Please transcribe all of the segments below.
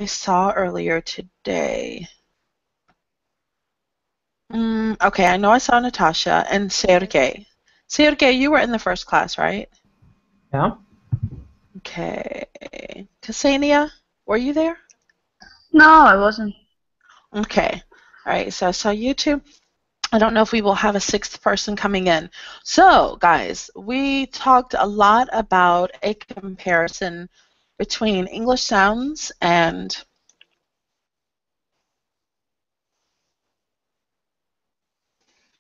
saw earlier today. Okay, I know I saw Natasha and Sergey. Sergey, you were in the first class, right? Yeah. Okay. Ksenia, were you there? No, I wasn't. Okay. All right, so I saw you two. I don't know if we will have a sixth person coming in. So, guys, we talked a lot about a comparison between English sounds and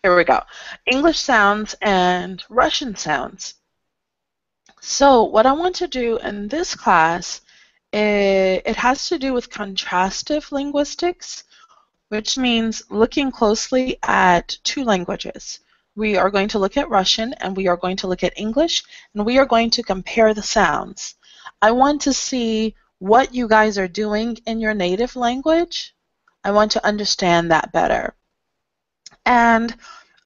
here we go. English sounds and Russian sounds. So, what I want to do in this class, it has to do with contrastive linguistics, which means looking closely at two languages. We are going to look at Russian and we are going to look at English and we are going to compare the sounds. I want to see what you guys are doing in your native language. I want to understand that better. And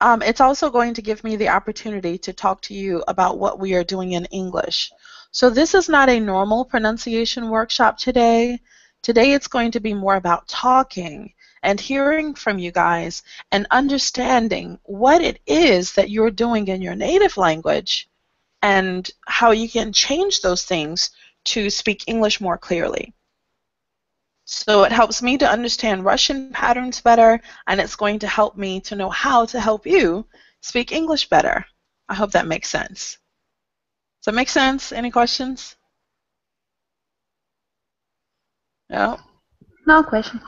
it's also going to give me the opportunity to talk to you about what we are doing in English. So this is not a normal pronunciation workshop today. Today it's going to be more about talking and hearing from you guys and understanding what it is that you're doing in your native language and how you can change those things to speak English more clearly. So it helps me to understand Russian patterns better, and it's going to help me to know how to help you speak English better. I hope that makes sense. Does that make sense? Any questions? No? No question.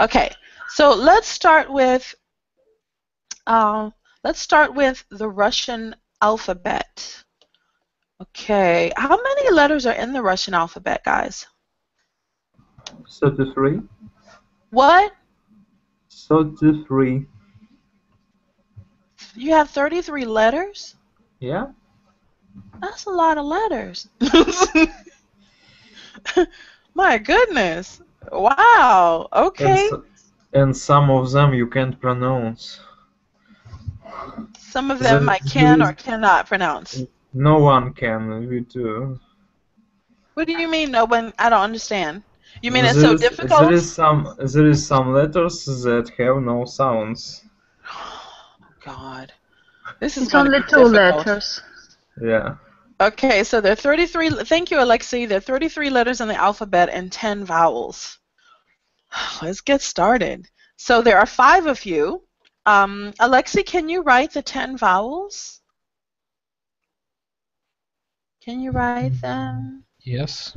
Okay, so let's start with the Russian alphabet. Okay, how many letters are in the Russian alphabet, guys? 33. What? 33. You have 33 letters? Yeah. That's a lot of letters. My goodness. Wow. Okay. And some of them you can't pronounce. Some of them I can or cannot pronounce. No one can. We do. What do you mean no one? I don't understand. You mean it's so difficult? There is some letters that have no sounds. God. This is It's going to only be two difficult. letters. Yeah. Okay, so there are 33. Thank you, Alexi. There are 33 letters in the alphabet and 10 vowels. Let's get started. So there are 5 of you. Alexi, can you write the 10 vowels? Can you write them? Yes.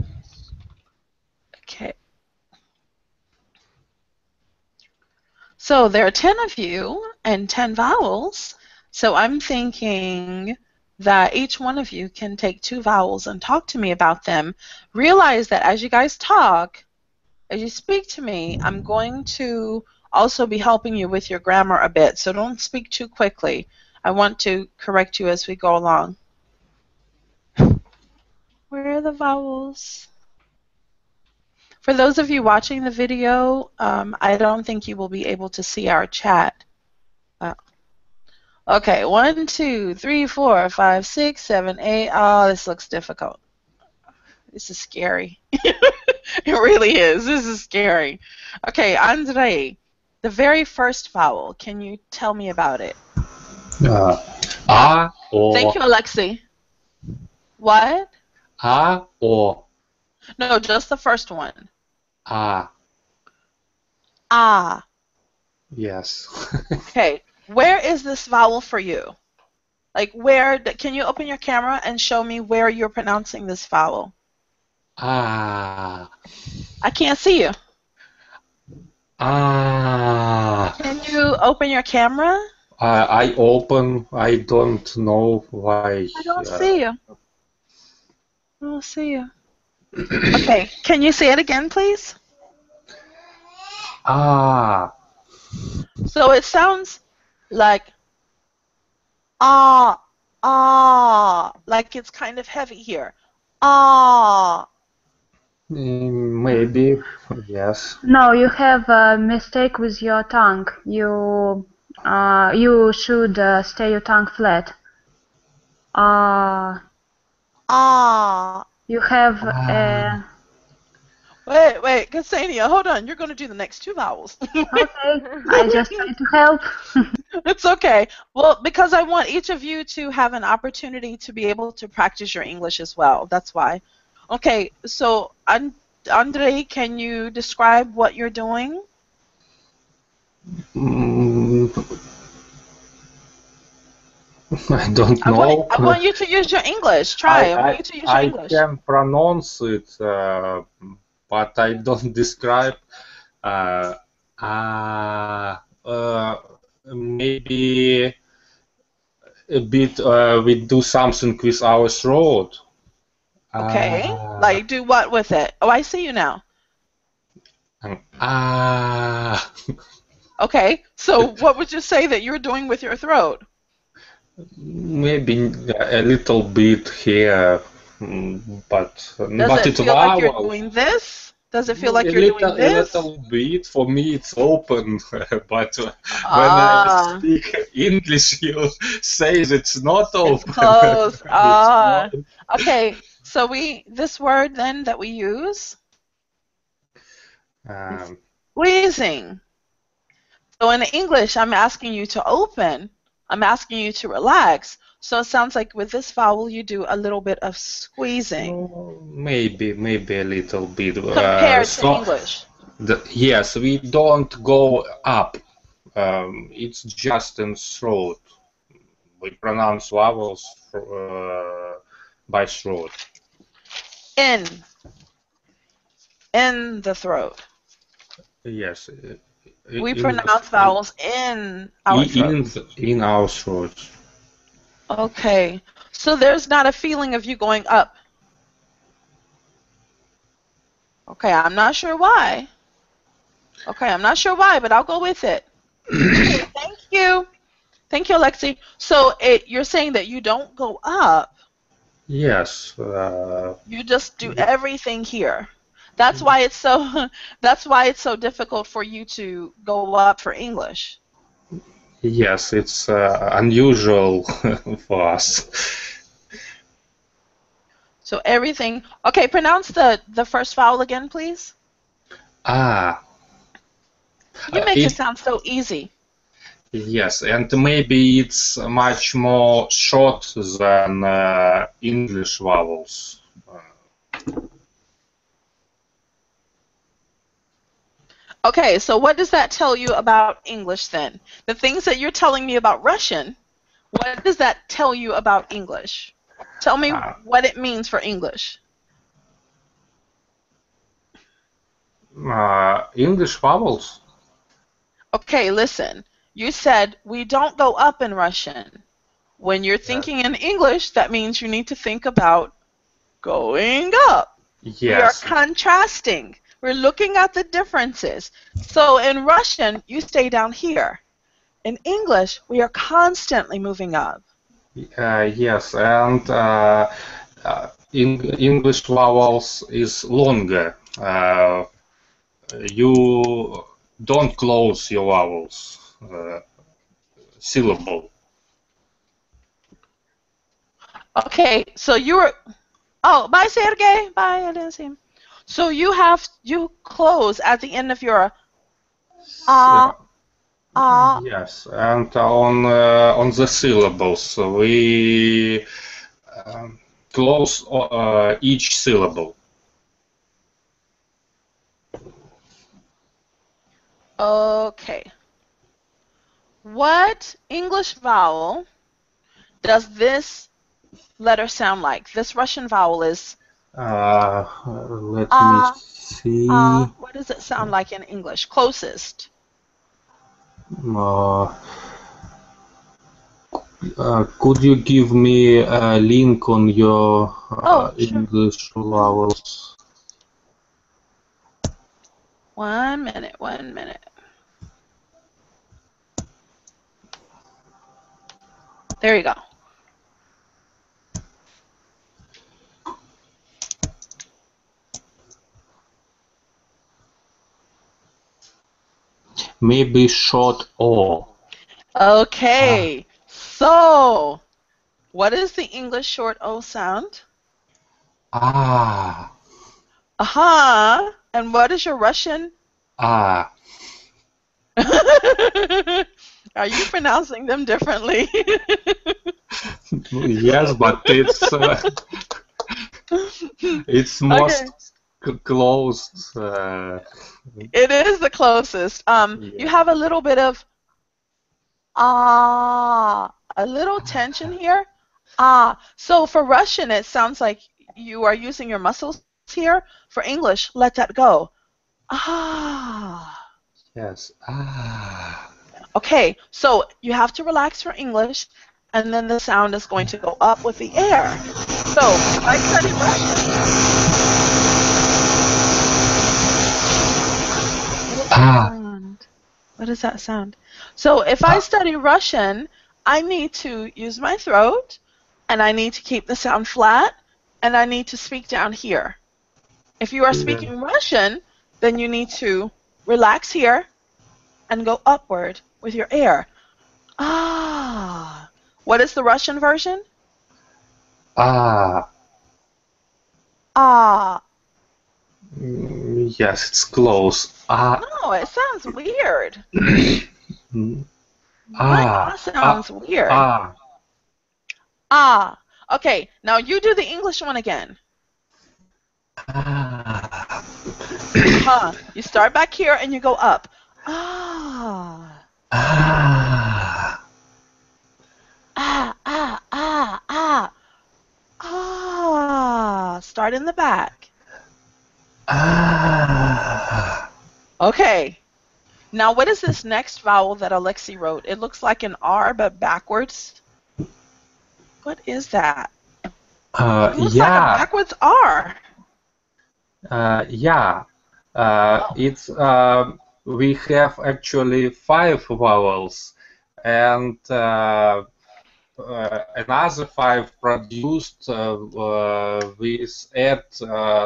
Okay. So there are 10 of you and 10 vowels. So I'm thinking that each one of you can take 2 vowels and talk to me about them. Realize that as you guys talk, as you speak to me, I'm going to also be helping you with your grammar a bit. So don't speak too quickly. I want to correct you as we go along. Where are the vowels? For those of you watching the video, I don't think you will be able to see our chat. Okay, 1, 2, 3, 4, 5, 6, 7, 8. Oh, this looks difficult. This is scary. It really is. This is scary. Okay, Andrei, the very first vowel. Can you tell me about it? A, O. Thank you, Alexi. What? A, O. No, just the first one. A. Ah. Yes. Okay, where is this vowel for you? Like where, can you open your camera and show me where you're pronouncing this vowel? Ah. I can't see you. Ah. Can you open your camera? I open. I don't know why. I don't see you. I don't see you. Okay, can you say it again, please? Ah. So it sounds like like it's kind of heavy here. Maybe. Yes. No, you have a mistake with your tongue. You should stay your tongue flat. You have a... Wait, Ksenia, hold on. You're going to do the next two vowels. Okay, I just try to help. It's okay. Well, because I want each of you to have an opportunity to be able to practice your English as well. That's why. Okay, so Andre, can you describe what you're doing? Mm, I don't I know. want you to use your English. Try. I want you to use your I English. can pronounce it, but I don't describe. Maybe a bit. We do something with our throat. Okay. Like do what with it? Oh, I see you now. Okay. So what would you say that you're doing with your throat? Maybe a little bit here, but Does it it's feel like you're vowel. doing this? Does it feel like A you're doing this? little bit. For me, it's open, but when I Ah, speak English, you say it's not it's open. closed. It's not. Okay. So this word then that we use is Um, squeezing. So in English, I'm asking you to open. I'm asking you to relax. So it sounds like with this vowel, you do a little bit of squeezing maybe a little bit. compared to English. Yes, we don't go up. It's just in throat. We pronounce vowels by throat. In the throat. Yes. We pronounce vowels in our throat. In our throats. Okay. So there's not a feeling of you going up. Okay, I'm not sure why. Okay, I'm not sure why, but I'll go with it. Okay, thank you. Thank you, Alexi. So you're saying that you don't go up. Yes. You just do everything here. That's why it's so difficult for you to go up for English. Yes, it's unusual for us. So everything. Okay, pronounce the first vowel again, please. You make it sound so easy. Yes, and maybe it's much more short than English vowels. Okay, so what does that tell you about English then? The things that you're telling me about Russian, what does that tell you about English? Tell me what it means for English. English vowels? Okay, listen. You said we don't go up in Russian. When you're thinking in English, that means you need to think about going up. Yes. We are contrasting. We're looking at the differences. So in Russian, you stay down here. In English, we are constantly moving up. Yes, and English vowels is longer. You don't close your vowels. Syllable. Okay, so you were. Oh, bye, Sergey. Bye, I didn't see him. So you close at the end of your Yes, and on the syllables we close each syllable. Okay. What English vowel does this letter sound like? This Russian vowel is. Let me see. What does it sound like in English? Closest. Could you give me a link on your sure. English vowels? 1 minute, 1 minute. There you go. Maybe short O. Okay. So, what is the English short O sound? Ah. Aha. And what is your Russian? Ah. Are you pronouncing them differently? Yes, but it's most Okay. closed. It is the closest. You Yeah. have a little bit of a little tension here. So for Russian, it sounds like you are using your muscles here. For English, let that go. Yes. Ah. Okay, so you have to relax for English, and then the sound is going to go up with the air. So if I study Russian, what is that sound? So if I study Russian, I need to use my throat, and I need to keep the sound flat, and I need to speak down here. If you are speaking Russian, then you need to relax here and go upward with your air. What is the Russian version? Ah. Yes, it's close. Ah. No, it sounds weird. Ah. Sounds weird. Okay, now you do the English one again. You start back here and you go up. Start in the back. Okay. Now what is this next vowel that Alexei wrote? It looks like an R but backwards. What is that? It looks like a backwards R. Yeah. It's we have actually 5 vowels, and another 5 produced with add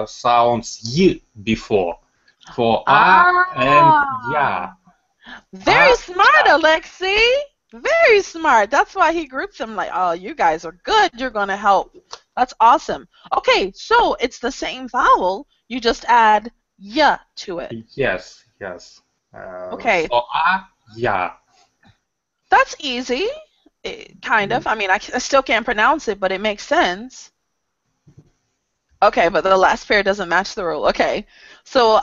sounds y before for and ya. Very smart, Alexei. Very smart. That's why he groups them like, oh, you guys are good. You're going to help. That's awesome. Okay, so it's the same vowel. You just add ya to it. Yes. Okay. So ya. That's easy, kind of. I mean, I still can't pronounce it, but it makes sense. Okay, but the last pair doesn't match the rule. Okay, so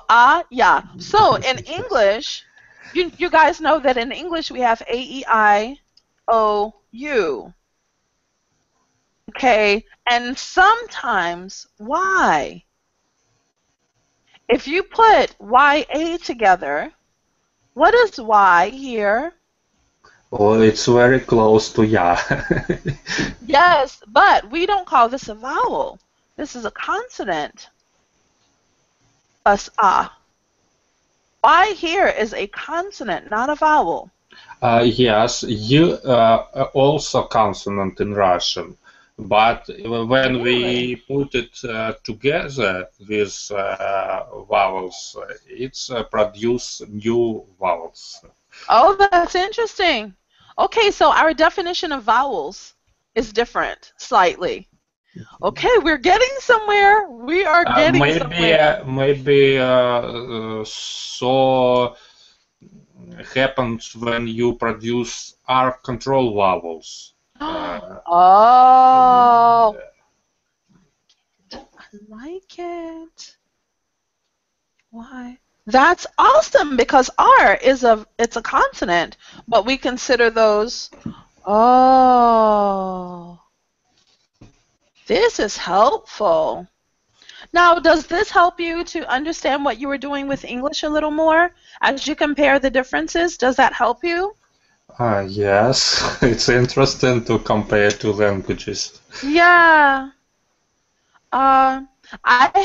ya. So in English, you guys know that in English we have A-E-I-O-U. Okay, and sometimes Y. If you put Y-A together, what is Y here? Oh, it's very close to ya. Yes, but we don't call this a vowel. This is a consonant. Plus Y here is a consonant, not a vowel. Yes, you also consonant in Russian, but when we put it together with vowels, it's produce new vowels. Oh, that's interesting. Okay, so our definition of vowels is different slightly. Okay, we're getting somewhere. We are getting somewhere. Maybe so happens when you produce R control vowels. Oh, I like it. Why? That's awesome because R is it's a consonant, but we consider those. Oh, this is helpful. Now, does this help you to understand what you were doing with English a little more as you compare the differences? Does that help you? Yes, it's interesting to compare two languages. Yeah. I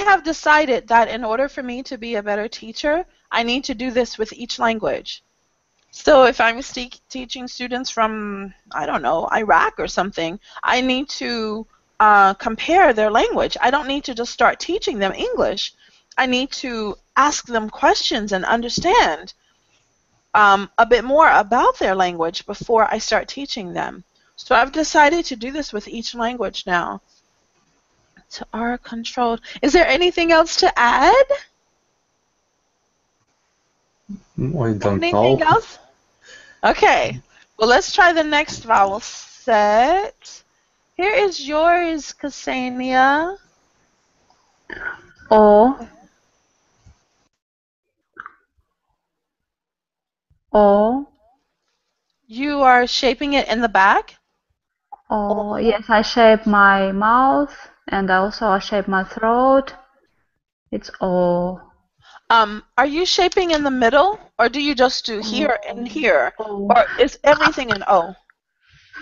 have decided that in order for me to be a better teacher, I need to do this with each language. So if I'm teaching students from, I don't know, Iraq or something, I need to compare their language. I don't need to just start teaching them English. I need to ask them questions and understand a bit more about their language before I start teaching them. So I've decided to do this with each language now. To R controlled. Is there anything else to add? I don't Anything know. else? Okay. Well, let's try the next vowel set. Here is yours, Ksenia. O. O. You are shaping it in the back. O. Yes, I shape my mouth and also I shape my throat. It's O. Are you shaping in the middle, or do you just do here and here, O. or is everything in O?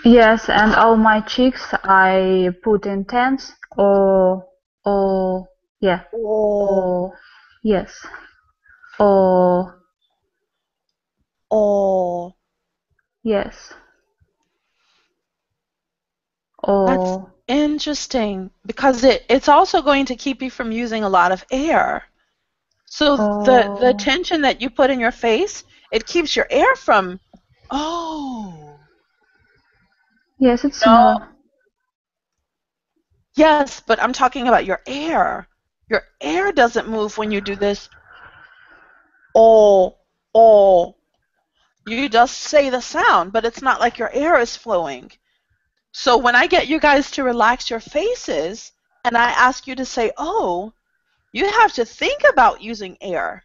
Yes, and all my cheeks I put in tense. O. O. Yeah. Oh, O. Yes. O. oh, Yes. that's O. interesting because it's also going to keep you from using a lot of air. So the O. tension that you put in your face, it keeps your air from. Oh, Yes, it's no. similar. Yes, but I'm talking about your air. Your air doesn't move when you do this. Oh, oh. You just say the sound, but it's not like your air is flowing. So when I get you guys to relax your faces and I ask you to say, oh, you have to think about using air.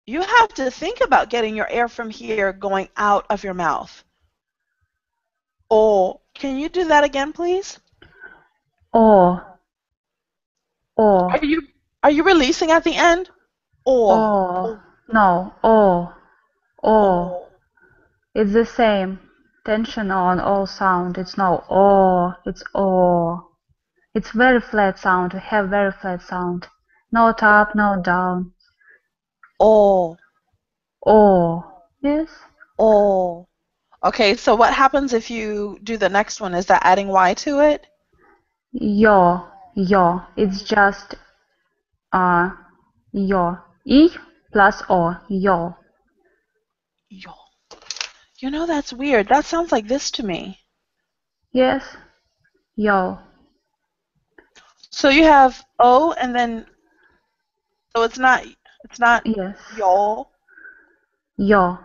You have to think about getting your air from here going out of your mouth. Oh, can you do that again, please? O. O. Are you releasing at the end? Oh, O. No. O. O. oh. It's the same. Tension on all sound. It's no O. It's O. It's very flat sound. We have very flat sound. Not up, no down. Oh, O. Yes. oh. Okay, so what happens if you do the next one? Is that adding Y to it? Yo. Yo. It's just yo. E plus O. Yo. Yo. You know, that's weird. That sounds like this to me. Yes. Yo. So you have O and then, so it's not Yes. yo, Yo.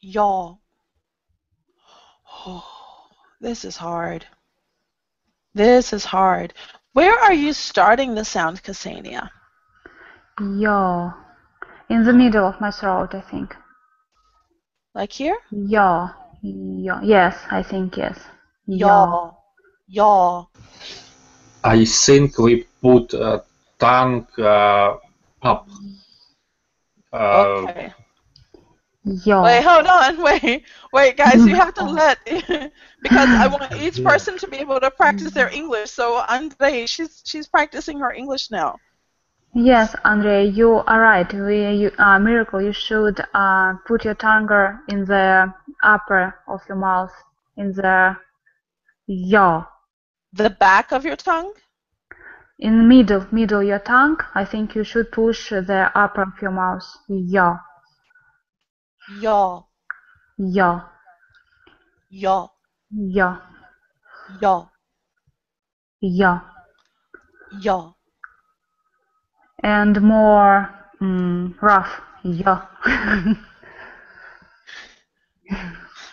y'all. Oh, this is hard. This is hard. Where are you starting the sound, Ksenia? Yo. In the middle of my throat, I think. Like here? Yo. Yo. Yes, I think yes. Yo. Y'all. Y'all. I think we put tongue up. Okay. Yo. Wait, hold on. Wait, guys. You have to let, because I want each person to be able to practice their English. So Andre, she's practicing her English now. Yes, Andre, you are right. Miracle, you should put your tongue in the upper of your mouth, in the yaw. The back of your tongue? In middle your tongue. I think you should push the upper of your mouth. Yaw, Yaw. yaw, Yaw. yaw, Yaw. yaw, Yaw. and more rough. Yaw.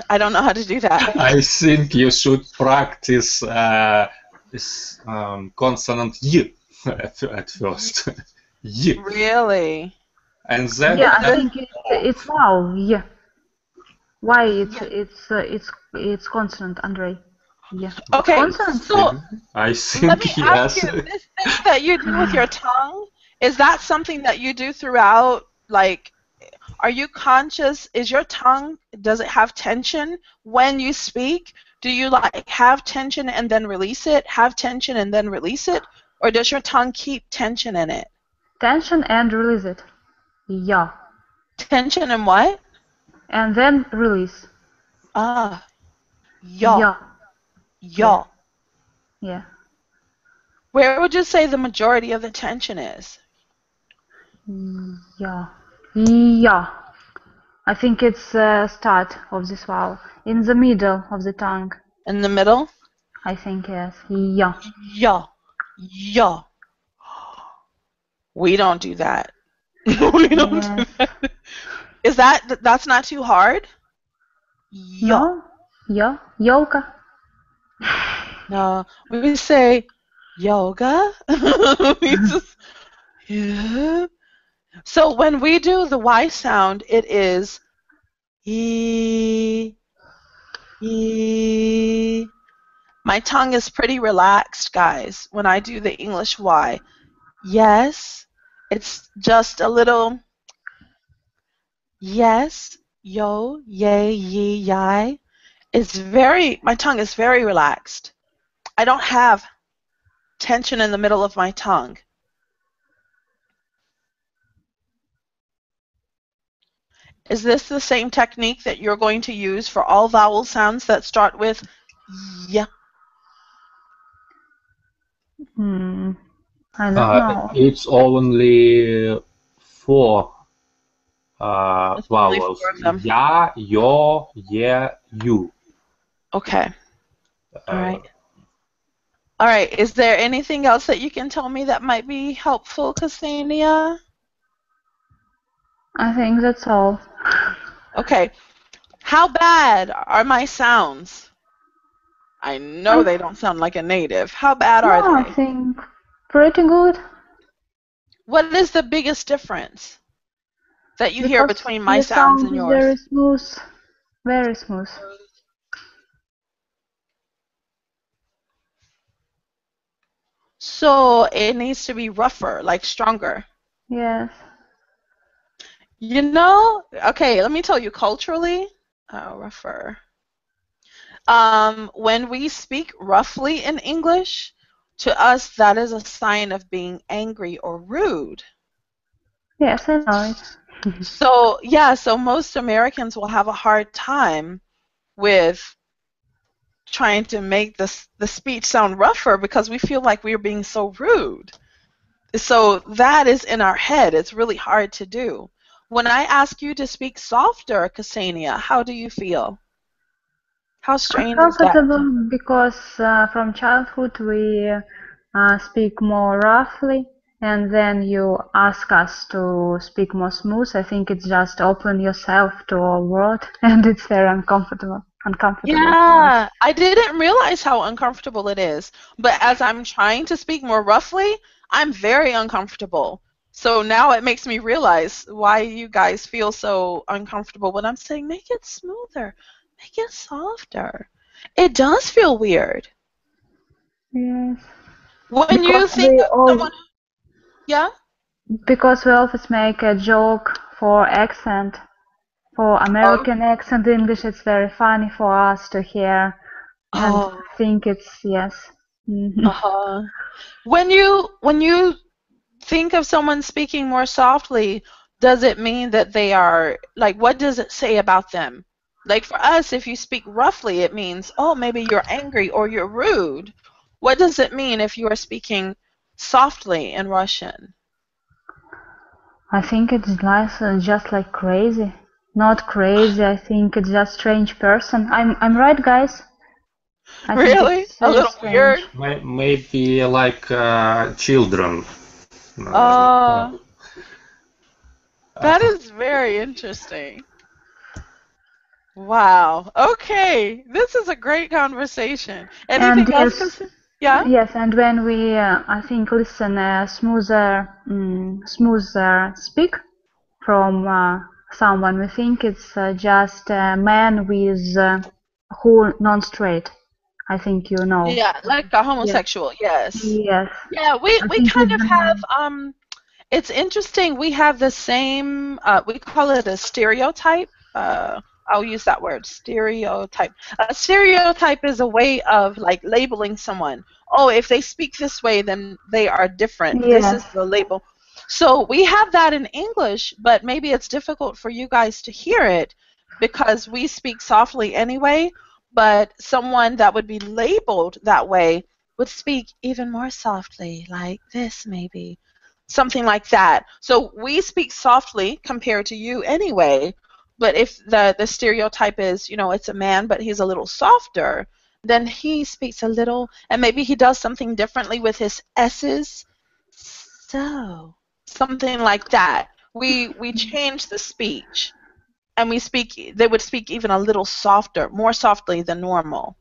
I don't know how to do that. I think you should practice this consonant Y at first. Y. Really? And then Yeah, I think it's wow. Yeah. Why it's consonant, Andre? Yeah. Okay, Consonant. so I let me think ask yes. you, this thing that you do with your tongue, is that something that you do throughout? Like, are you conscious? Is your tongue, does it have tension when you speak? Do you like have tension and then release it, have tension and then release it? Or does your tongue keep tension in it? Tension and release it. Yeah. Tension and what? And then release. Ah, yaw, Yeah. yaw. Yeah. Where would you say the majority of the tension is? Yeah. Yeah. I think it's the start of this vowel. In the middle of the tongue. In the middle? I think yes. Yeah. Yaw, yaw. We don't do that. We don't do Yes. that. That's not too hard? Yo. No? Yo? Yolka? No, we say yoga. We just, yeah. So when we do the Y sound, it is e, e. My tongue is pretty relaxed, guys, when I do the English Y. Yes, it's just a little yes, yo, yay, ye, yai. My tongue is very relaxed. I don't have tension in the middle of my tongue. Is this the same technique that you're going to use for all vowel sounds that start with y? I don't know. It's only four It's only vowels. 4 of them. Ya, yo, ye, you. Okay. All Uh, right. All right. Is there anything else that you can tell me that might be helpful, Ksenia? I think that's all. Okay. How bad are my sounds? I know they don't sound like a native. How bad are No, I they? think pretty good. What is the biggest difference that you hear Because between my your sounds sound and is yours? very smooth. Very smooth. So it needs to be rougher, like stronger. Yes. You know, okay, let me tell you culturally, rougher. When we speak roughly in English, to us that is a sign of being angry or rude. Yes, I know it. So, yeah, so most Americans will have a hard time with trying to make the speech sound rougher because we feel like we're being so rude. So that is in our head. It's really hard to do. When I ask you to speak softer, Ksenia, how do you feel? How strange is that? Uncomfortable because from childhood we speak more roughly, and then you ask us to speak more smooth. I think it's just open yourself to a world, and it's very uncomfortable. Uncomfortable for us. Yeah, I didn't realize how uncomfortable it is. But as I'm trying to speak more roughly, I'm very uncomfortable. So now it makes me realize why you guys feel so uncomfortable when I'm saying make it smoother, make it softer. It does feel weird. Yes. When you Because think of someone, yeah? we always make a joke for accent. For Oh, American accent English, it's very funny for us to hear, and oh, I think it's yes. uh-huh. When you think of someone speaking more softly, does it mean that they are, like, what does it say about them? Like for us, if you speak roughly, it means, oh, maybe you're angry or you're rude. What does it mean if you are speaking softly in Russian? I think it's nice, just like crazy. Not crazy. I think it's just strange person. I'm right, guys. I think Really? it's A little weird? strange. maybe like children. Uh, Uh, that is very interesting. Wow. Okay. This is a great conversation. And Anything else, yes, Cassie? Yeah? yes, and when we, I think, listen smoother speak from someone, we think it's just a man with who non-straight. I think you know. Yeah, like a Yes, homosexual, yes. yes. Yeah, we I we think kind it's of the have man. it's interesting. We have the same we call it a stereotype. I'll use that word, stereotype. A stereotype is a way of like labeling someone. Oh, if they speak this way, then they are different. This Yes, is the label. So we have that in English, but maybe it's difficult for you guys to hear it because we speak softly anyway, but someone that would be labeled that way would speak even more softly, like this maybe. Something like that. So we speak softly compared to you anyway, but if the stereotype is, it's a man, but he's a little softer, then he speaks a little, and maybe he does something differently with his S's. So, something like that. we change the speech, and they would speak even a little softer, more softly than normal.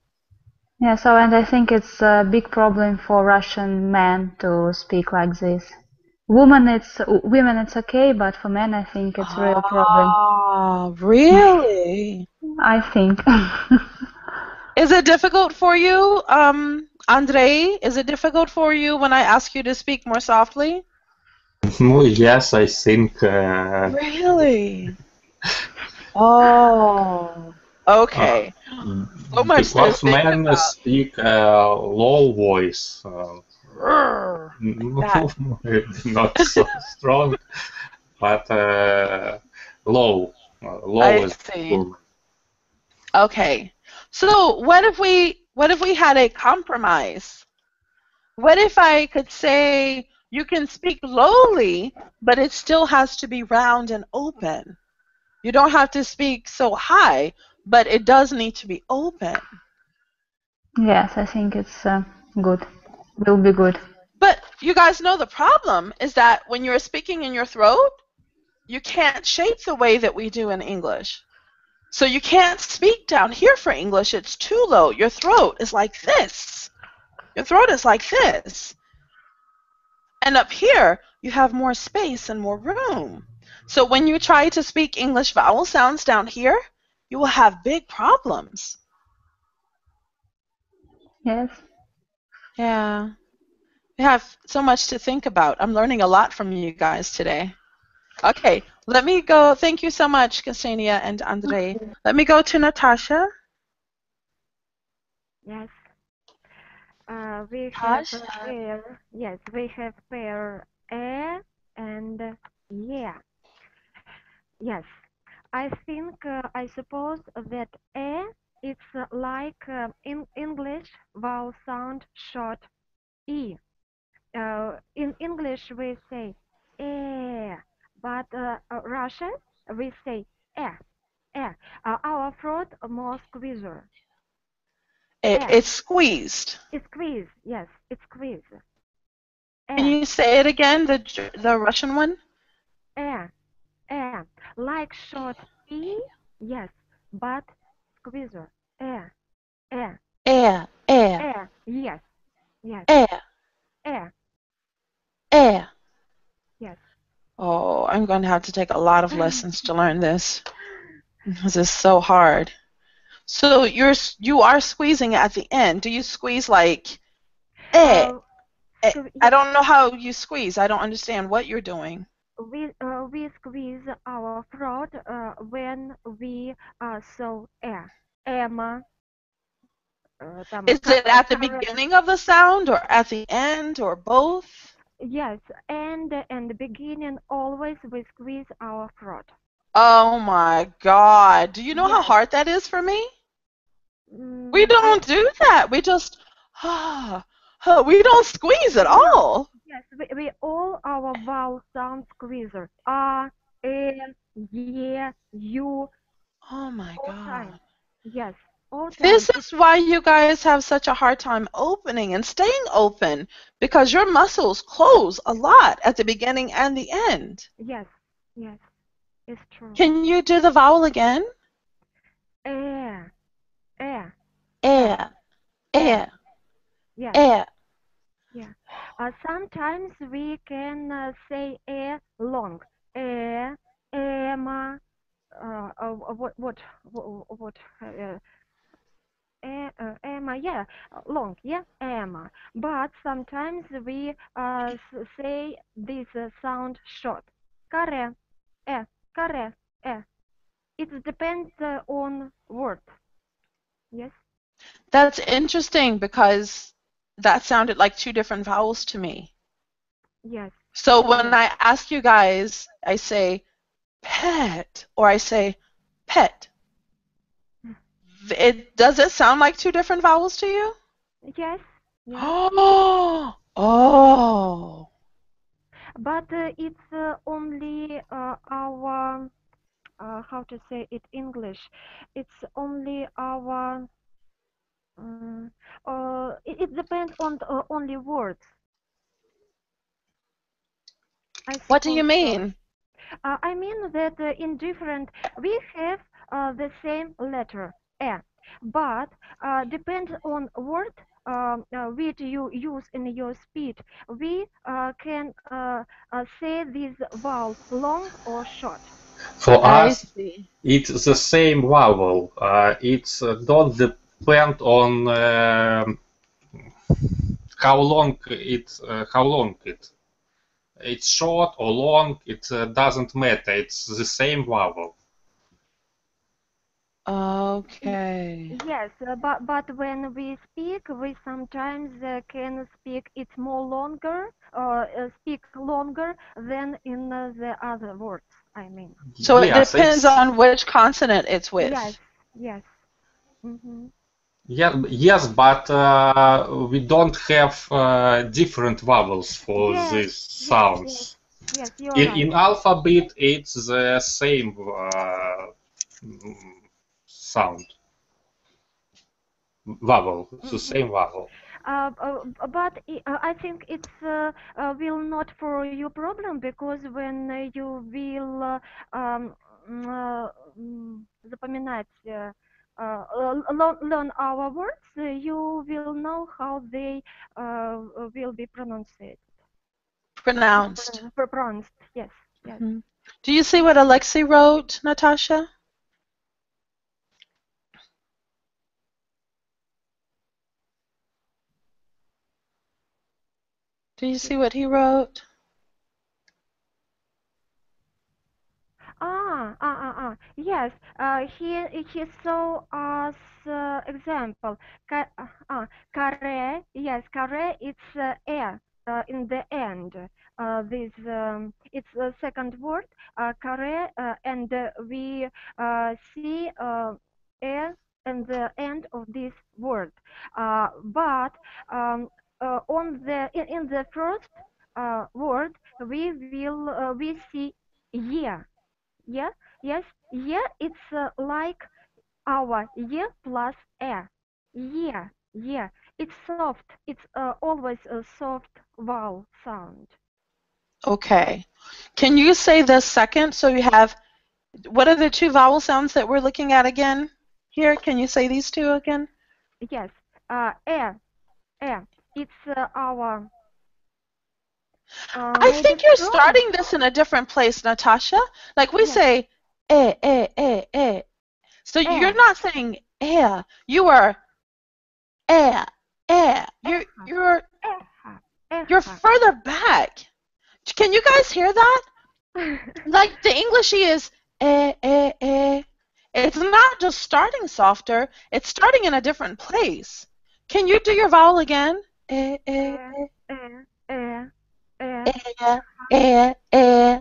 Yeah, so and I think it's a big problem for Russian men to speak like this. Women it's okay, but for men I think it's a real problem. Ah, really? I think. Is it difficult for you, Andrei? Is it difficult for you when I ask you to speak more softly? Yes, I think. Really? Oh, okay. So much to Because think men about. speak low voice, Grrr, like that. not so strong, but low, low I is see. good. Okay. So what if we had a compromise? What if I could say you can speak lowly, but it still has to be round and open? You don't have to speak so high, but it does need to be open. Yes, I think it's good. Will be good. But you guys know the problem is that when you're speaking in your throat, you can't shape the way that we do in English. So you can't speak down here for English. It's too low. Your throat is like this. Your throat is like this. And up here, you have more space and more room. So when you try to speak English vowel sounds down here, you will have big problems. Yes. Yeah. We have so much to think about. I'm learning a lot from you guys today. Okay, let me go. Thank you so much, Ksenia and Andrei. Let me go to Natasha. Yes. We have Natasha. pair. Yes, we have pair and yeah. Yes. I think I suppose that it's like in English vowel sound short e. In English we say but Russian we say eh. Our throat more squeezer. It's squeezed. It's squeeze. Yes, it's squeeze. Can you say it again, the Russian one? Eh, like short e, yes, but squeezer. Eh, Air, air, yes, yes, air, eh, air. yes. Oh, I'm going to have to take a lot of lessons to learn this. This is so hard. So you are squeezing at the end. Do you squeeze like eh? I don't know how you squeeze. I don't understand what you're doing. We squeeze our throat when we so Emma. Is it at the beginning of the sound or at the end or both? Yes, and the beginning always we squeeze our throat. Oh my God. Do you know how Yes. hard that is for me? We don't do that. We just, we don't squeeze at all. Yes, we all our vowel sound squeezer. Yeah, you. Oh my All God. time. Yes, all time. This is why you guys have such a hard time opening and staying open, because your muscles close a lot at the beginning and the end. Yes, yes, it's true. Can you do the vowel again? Air. Air, Yes. air. Yeah. Sometimes we can say long. Emma. What? Emma, yeah, long, yeah, Emma. But sometimes we say this sound short. Care, care, It depends on word. Yes. That's interesting because that sounded like two different vowels to me. Yes. So when I ask you guys, I say pet or I say pet. Does it sound like two different vowels to you? Yes. Oh, oh. But it's only our how to say it English. It's only our it depends on only words. What do you mean? I mean that in different, we have the same letter, but depends on word which you use in your speech. We can say this vowel long or short. For I us, see. it's the same vowel. It's don't depend on how long it. It's short or long. It doesn't matter. It's the same vowel. Okay. Yes, but when we speak, we sometimes can speak it more longer, or speak longer than in the other words. I mean, So it Yes, depends it's on which consonant it's yes, with. yes. Mm-hmm. yes, but we don't have different vowels for Yes, these yes, yes, sounds. yes. You're In right. alphabet, it's the same sound vowel, the Mm-hmm. same vowel. But I think it's will not for you problem because when you will запоминать, learn our words, you will know how they will be pronounced. Pronounced. Pronounced. Yes, yes. Mhm. Do you see what Alexei wrote, Natasha? Do you see what he wrote? Yes, he saw us example. Care, yes, care. It's in the end. This it's the second word. Care, and we see in the end of this word. But on in the first word we will we see yeah, yeah, yes, yeah. It's like our yeah plus yeah, yeah. It's soft. It's always a soft vowel sound. Okay. Can you say the second? So you have, what are the two vowel sounds that we're looking at again? Here, can you say these two again? Yes, it's our I maybe think you're strong. starting this in a different place, Natasha. Like we Yes, say, eh. So you're eh, not saying eh. You are eh, eh. eha, eha, You're eha. further back. Can you guys hear that? Like the Englishy is eh. It's not just starting softer, it's starting in a different place. Can you do your vowel again? eh, eh, eh, eh. Eh, eh.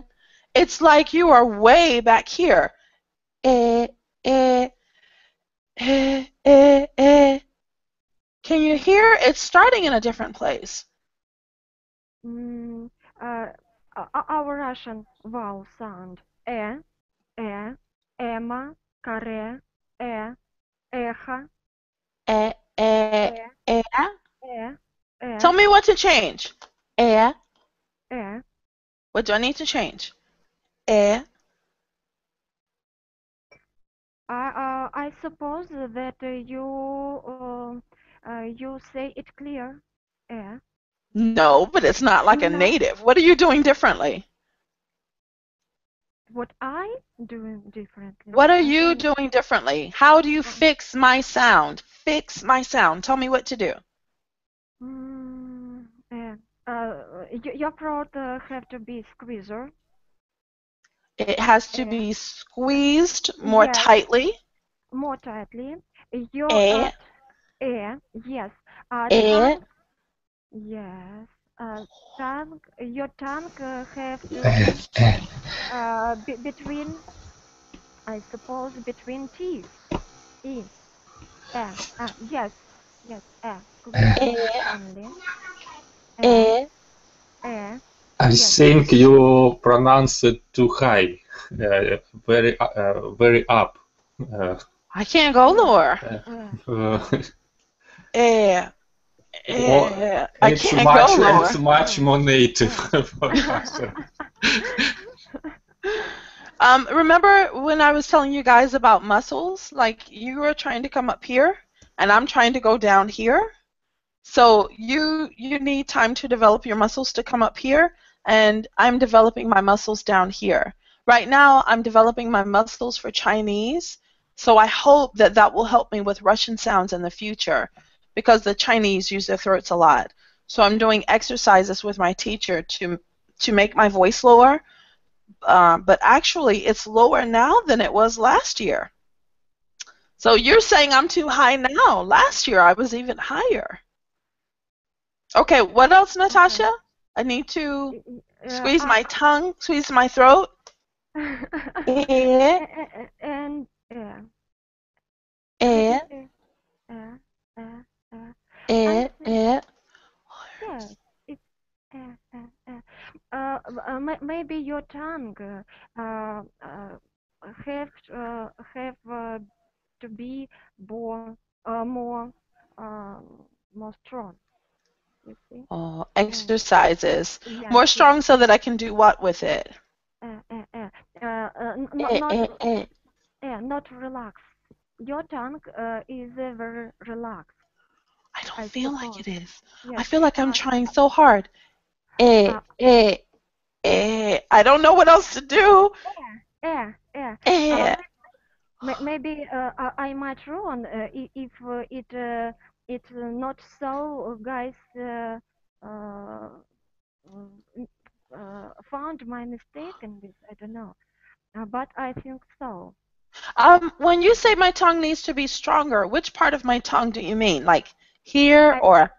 It's like you are way back here. Eh, eh, eh. Can you hear? It's starting in a different place. Mm, uh, our Russian vowel sound e, ema, kare, echa, Eh, e, eh. e, Tell me what to change. Eh. e. What do I need to change? Eh. I suppose that you say it clear. E. No, but it's not like a No, native. What are you doing differently? what I doing differently? What are I you don't. doing differently? How do you Uh, fix my sound? Fix my sound. Tell me what to do. mm, e. Your throat have to be squeezer. It has to E. be squeezed more Yes, tightly. more tightly. Your Eh, yes. eh, Tongue, yes. Your tongue have to be between, I suppose, between teeth. E, yes, yes. Squeezer eh, only. Eh, eh. I yes. think you pronounce it too high, very up. Uh, I can't go Eh, lower. uh, Eh, or I can't go lower. it's much more native for us. Remember when I was telling you guys about muscles? Like you were trying to come up here, and I'm trying to go down here. So you need time to develop your muscles to come up here, and I'm developing my muscles down here. Right now, I'm developing my muscles for Chinese, so I hope that that will help me with Russian sounds in the future, because the Chinese use their throats a lot. So I'm doing exercises with my teacher to make my voice lower, but actually it's lower now than it was last year. So you're saying I'm too high now. Last year I was even higher. Okay, what else, Natasha? I need to squeeze my tongue, squeeze my throat. Eh, And eh, eh, eh. yes, it's maybe your tongue have to be more more strong. You see? Oh, exercises. Yes, More yes. strong so that I can do what with it? Not relax. Your tongue is very relaxed. I don't I feel like suppose. it is. Yes. I feel like I'm trying so hard. Eh, eh, eh. I don't know what else to do. Eh. Maybe I might ruin if it's not so, guys. Uh, found my mistake in this. I don't know, but I think so. When you say my tongue needs to be stronger, which part of my tongue do you mean? Like here or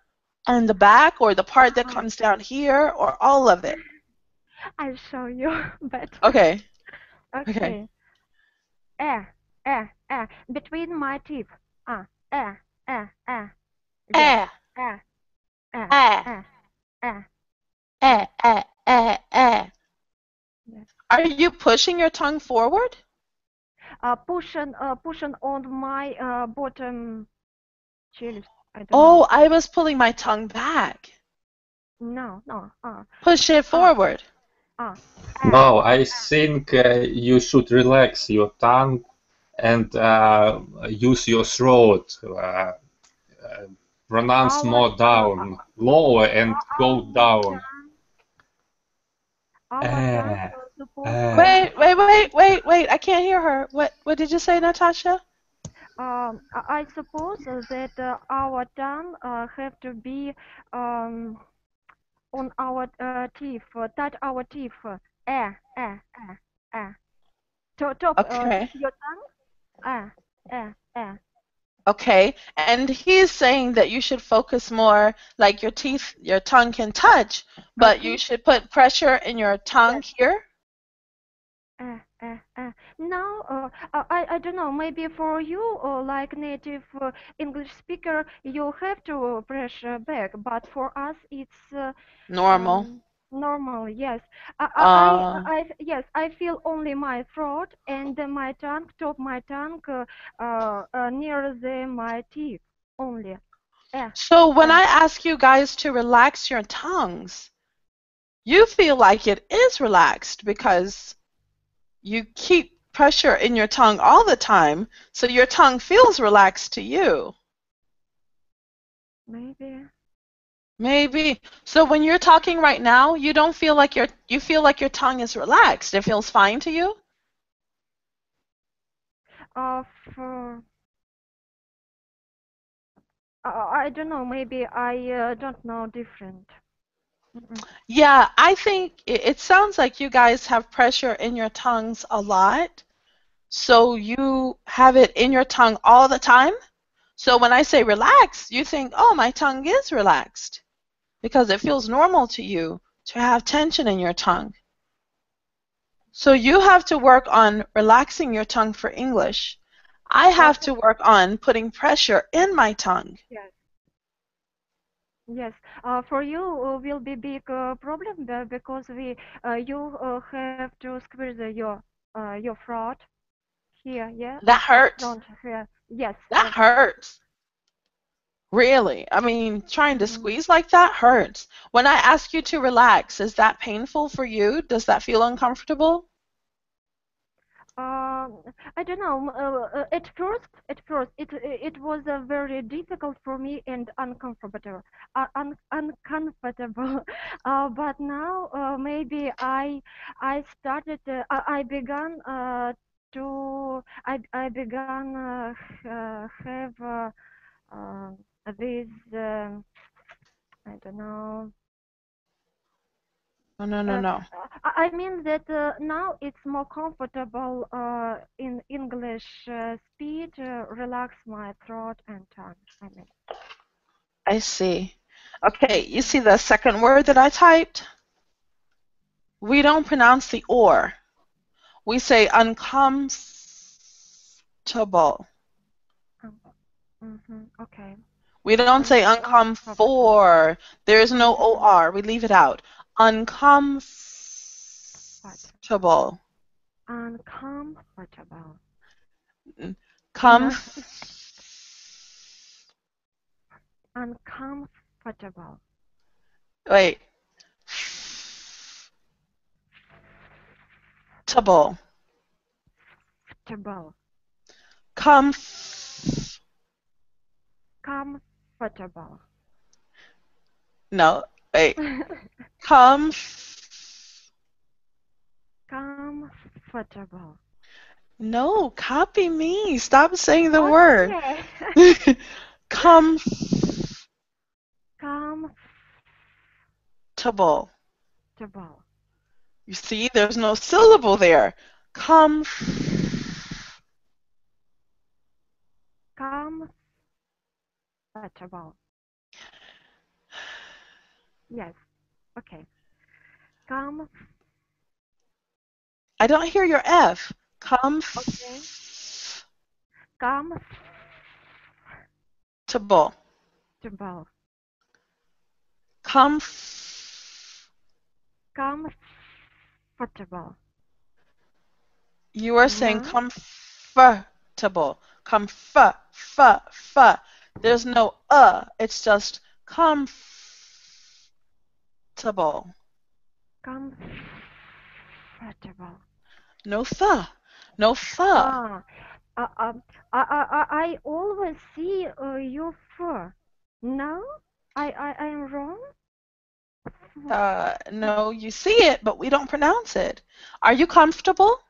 in the back, or the part that comes down here, or all of it? I'll show you better. Okay. Okay. Between my teeth. Yes. Eh, eh, eh. Yes. Are you pushing your tongue forward? Pushing on my bottom челюсть. I don't Oh, know. I was pulling my tongue back. No. Push it forward. No, I think you should relax your tongue and use your throat. Pronounce more down, lower and go down. Our tongue supposed. Wait. I can't hear her. What did you say, Natasha? I suppose that our tongue have to be on our teeth, touch our teeth. Eh. Top Okay. your tongue. Okay. And he's saying that you should focus more, like your teeth, your tongue can touch, but you should put pressure in your tongue here. No, I don't know. Maybe for you, like native English speaker, you have to pressure back. But for us, it's Normal. normal. Yes. Uh, Yes. I feel only my throat and my tongue, top my tongue, near my teeth only. so when I ask you guys to relax your tongues, you feel like it is relaxed because you keep pressure in your tongue all the time, so your tongue feels relaxed to you. Maybe. So when you're talking right now, you don't feel like you feel like your tongue is relaxed. It feels fine to you? I don't know. Maybe I don't know different. Yeah, I think it sounds like you guys have pressure in your tongues a lot. So you have it in your tongue all the time. So when I say relax, you think, oh, my tongue is relaxed, because it feels normal to you to have tension in your tongue. So you have to work on relaxing your tongue for English. I have to work on putting pressure in my tongue. Yes. For you will be big problem because you have to squeeze your throat here, yeah. That hurts. Front here. Yes. That hurts. Really. I mean, trying to squeeze like that hurts. When I ask you to relax, is that painful for you? Does that feel uncomfortable? I don't know. At first, it was very difficult for me and uncomfortable, uncomfortable. But now maybe I started. I began I began have uh, this. I don't know. No. I mean that now it's more comfortable in English speed, relax my throat and tongue. I mean, I see. Okay, you see the second word that I typed? We don't pronounce the or. We say uncomfortable. okay. We don't say uncomfort. There's no or. We leave it out. Uncomfortable. Uncomfortable. Uncomfortable. Wait. Table. Comfortable. No, wait. Comfortable. No, copy me. Stop saying the word. Comfortable. You see, there's no syllable there. Comfortable. Yes. Okay. I don't hear your F. Okay. Comfortable. Comfortable. You are saying comfortable. Comfort. There's no it's just comfortable. Comfortable. No th. No th. I always see your fur. No, I am wrong. No, you see it, but we don't pronounce it. Are you comfortable?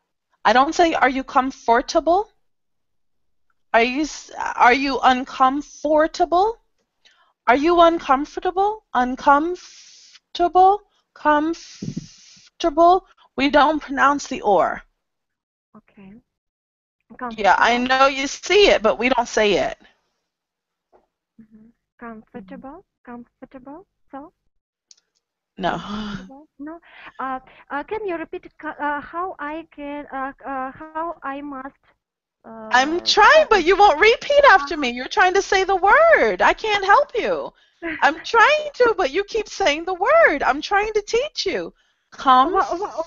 I don't say, are you comfortable? Are you uncomfortable? Are you uncomfortable? Uncomfortable? Comfortable? We don't pronounce the or. Okay. Yeah, I know you see it, but we don't say it. Comfortable? So? No. No. Can you repeat how I can how I must? I'm trying, but you won't repeat after me. You're trying to say the word. I can't help you. I'm trying to, but you keep saying the word. I'm trying to teach you. Comfortable.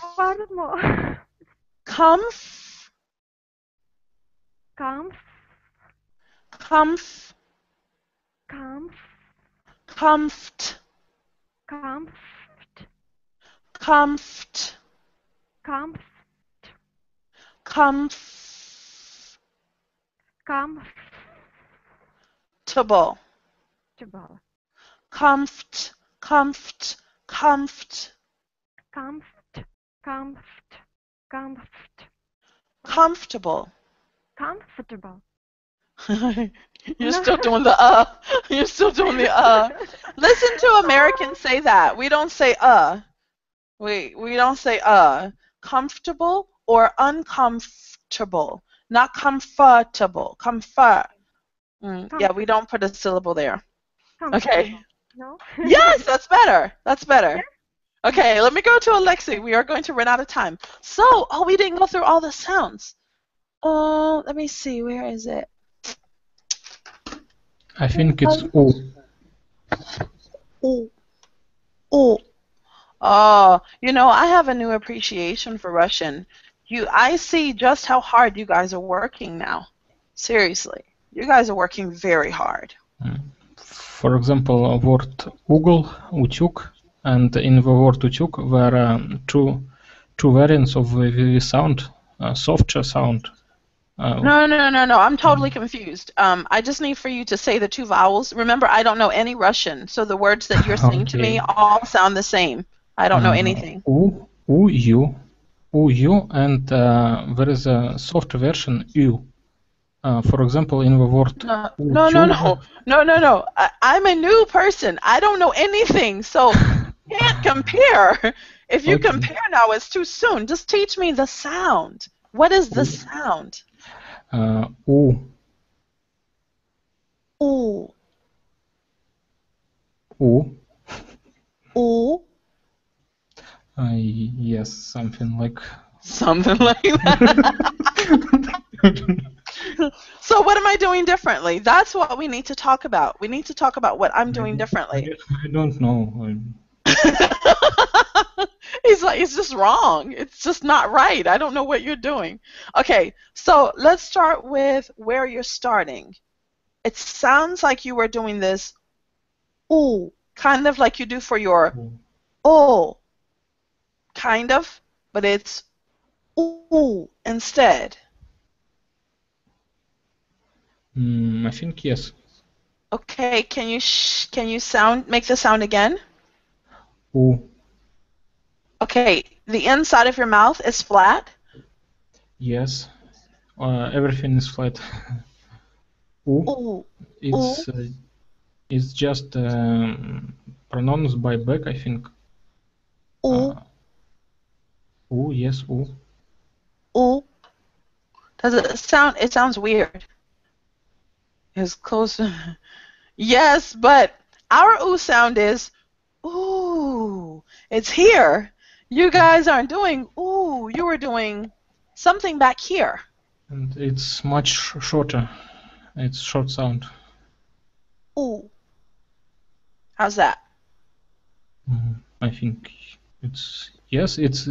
Comfortable. You're still doing the You're still doing the Listen to Americans say that. We don't say We don't say comfortable or uncomfortable. Not comfortable. Comfort. Yeah, we don't put a syllable there. Okay. No? Yes, that's better. That's better. Yes? Okay, let me go to Alexi. We are going to run out of time. So, we didn't go through all the sounds. Oh, let me see. Where is it? I think it's O. Oh. Oh, I have a new appreciation for Russian. I see just how hard you guys are working now. Seriously. You guys are working very hard. For example, word угол, утюг, and in the word утюг there are two variants of the sound. softer sound. No. I'm totally confused. I just need for you to say the two vowels. Remember, I don't know any Russian, so the words that you're saying to me all sound the same. I don't know anything. U, and there is a soft version U. For example, in the word No. I'm a new person. I don't know anything, so can't compare. If you compare now, it's too soon. Just teach me the sound. What is the sound? U. U. U. U. Yes, something like. Something like that. So what am I doing differently? That's what we need to talk about. We need to talk about what I'm doing differently. I don't know. He's just wrong. It's just not right. I don't know what you're doing. Okay, so let's start with where you're starting. It sounds like you were doing this ooh, kind of like you do for your oh, kind of, but it's ooh instead. I think yes. Okay, can you make the sound again? Ooh. Okay, the inside of your mouth is flat. Yes, everything is flat. Ooh. It's just pronounced by back, I think. Ooh. Ooh, yes, ooh. Ooh. Does it sound? It sounds weird. It's close. Yes, but our ooh sound is ooh. It's here. You guys aren't doing ooh. You were doing something back here. And it's much shorter. It's short sound. Ooh. How's that? I think it's yes. It's.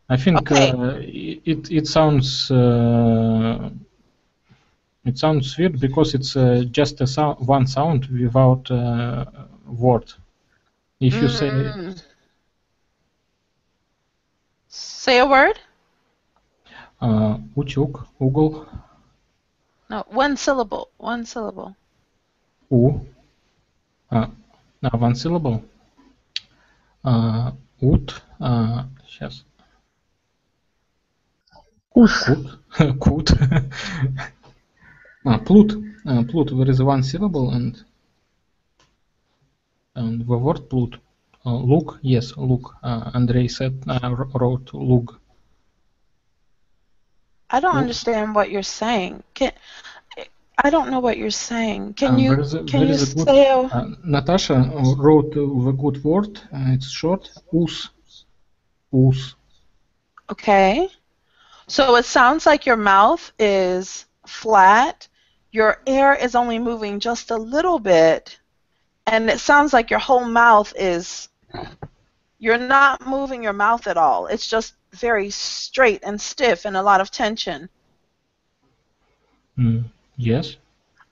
I think it sounds. It sounds weird because it's just a one sound without word. If you say a word. Утюг, угол. No, one syllable. One syllable. У. One syllable. Ут. Сейчас. Ус. Кут. Плут. Плут. There is one syllable and the word плут. Look. Yes, look. Andrei said, wrote look. I don't understand what you're saying. I don't know what you're saying. Can you say? Natasha wrote the good word. It's short. Us. Us. Okay. So it sounds like your mouth is flat. Your air is only moving just a little bit, and it sounds like your whole mouth is. You're not moving your mouth at all. It's just very straight and stiff and a lot of tension. Yes.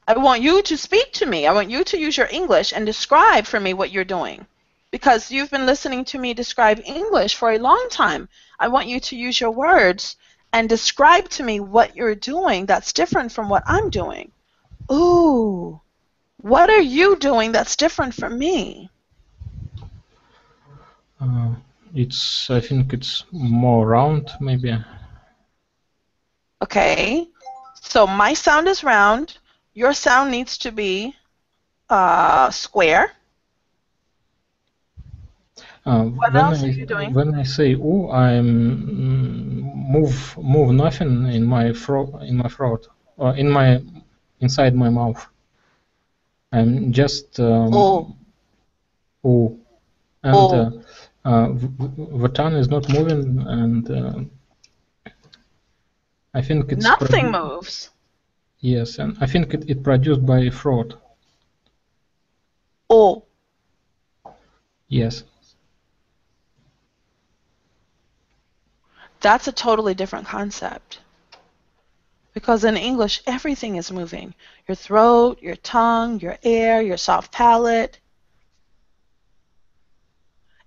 I want you to speak to me. I want you to use your English and describe for me what you're doing. Because you've been listening to me describe English for a long time. I want you to use your words and describe to me what you're doing that's different from what I'm doing. Ooh, what are you doing that's different from me? I think it's more round, maybe. Okay, so my sound is round. Your sound needs to be square. What else are you doing? When I say "ooh," I move nothing in my throat, or inside my mouth. I'm just ooh, and the tongue is not moving, and I think it's nothing moves. Yes, and I think it produced by throat. Oh. Yes. That's a totally different concept. Because in English, everything is moving. Your throat, your tongue, your air, your soft palate.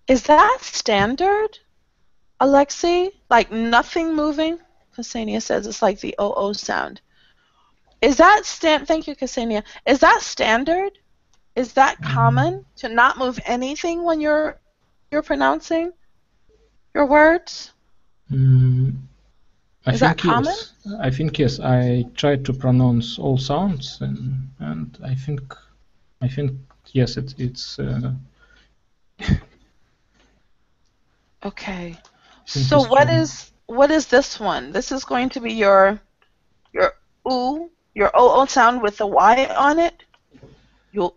Is that standard? Alexi? Like nothing moving? Ksenia says it's like the O sound. Is that thank you, Ksenia. Is that standard? Is that common to not move anything when you're pronouncing your words? I Is that think common? yes. I think yes. I tried to pronounce all sounds, and I think yes. It's. Okay. think So it's true. what is this one? This is going to be your oo, your O sound with the Y on it. You.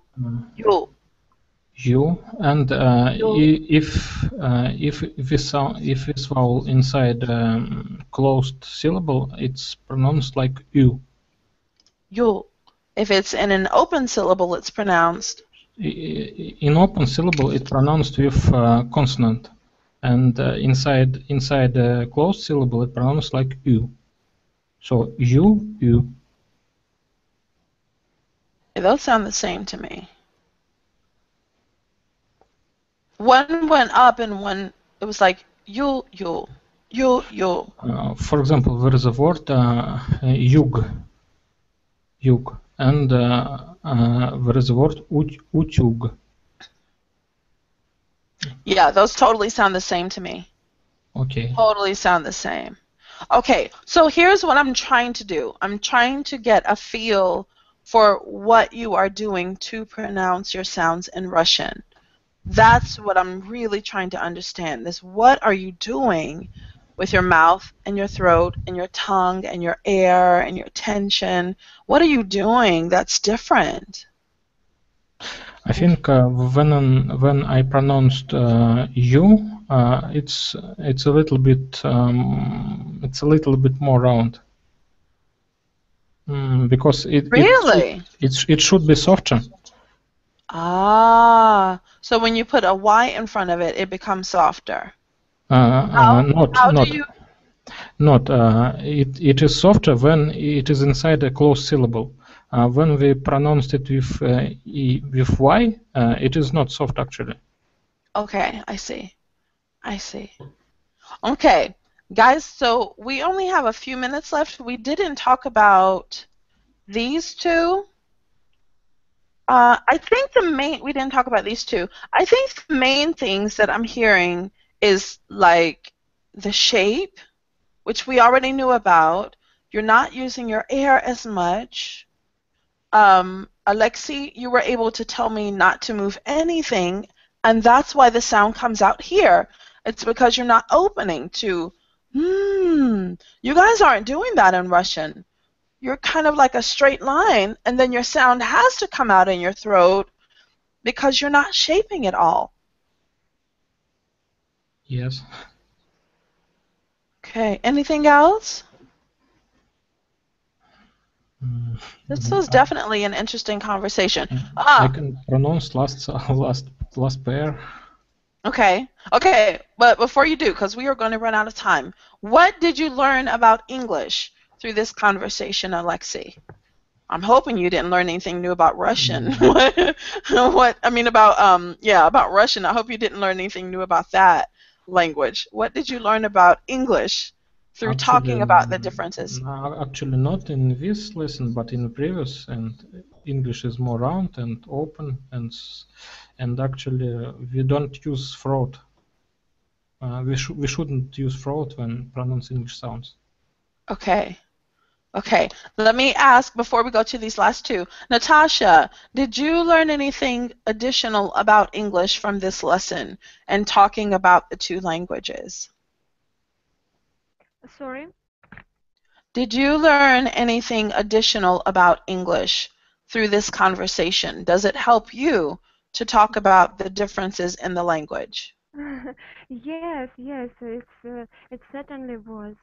You and You. if this vowel inside closed syllable, it's pronounced like U. You. If it's in an open syllable, it's pronounced. In open syllable, it's pronounced with consonant, and inside closed syllable, it's pronounced like U. So U. Those sound the same to me. One went up and one, it was like you. For example, there is a word yug, and there is a word utug. Yeah, those totally sound the same to me. Okay. Totally sound the same. Okay, so here's what I'm trying to do. I'm trying to get a feel for what you are doing to pronounce your sounds in Russian. That's what I'm really trying to understand. What are you doing with your mouth and your throat and your tongue and your air and your tension? What are you doing that's different? I think when I pronounced you, it's a little bit more round. Because Really? it should be softer. Ah, so when you put a Y in front of it, it becomes softer. It is softer when it is inside a closed syllable. When we pronounced it with Y, it is not soft actually. Okay, I see. Okay, guys, so we only have a few minutes left. We didn't talk about these two. I think we didn't talk about these two. I think the main things that I'm hearing is like the shape, which we already knew about. You're not using your air as much. Alexi, you were able to tell me not to move anything, and that's why the sound comes out here. It's because you're not opening to, You guys aren't doing that in Russian. You're kind of like a straight line, and then your sound has to come out in your throat because you're not shaping it all. Yes. Okay, anything else? This was definitely an interesting conversation. I can pronounce last pair. Okay, but before you do, because we are going to run out of time, what did you learn about English through this conversation, Alexi? I'm hoping you didn't learn anything new about Russian. About Russian. I hope you didn't learn anything new about that language. What did you learn about English through talking about the differences? Actually, not in this lesson, but in previous. And English is more round and open, and actually we don't use throat. We shouldn't use throat when pronouncing English sounds. Okay. Let me ask before we go to these last two. Natasha, did you learn anything additional about English from this lesson and talking about the two languages? Sorry? Did you learn anything additional about English through this conversation? Does it help you to talk about the differences in the language? Yes, it certainly was.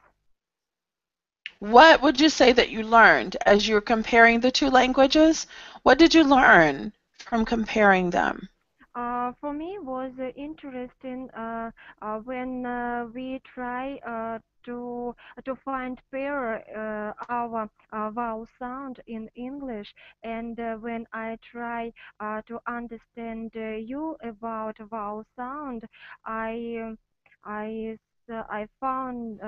What would you say that you learned as you're comparing the two languages? What did you learn from comparing them? For me, was interesting when we try to find pair our vowel sound in English, and when I try to understand you about vowel sound, I I found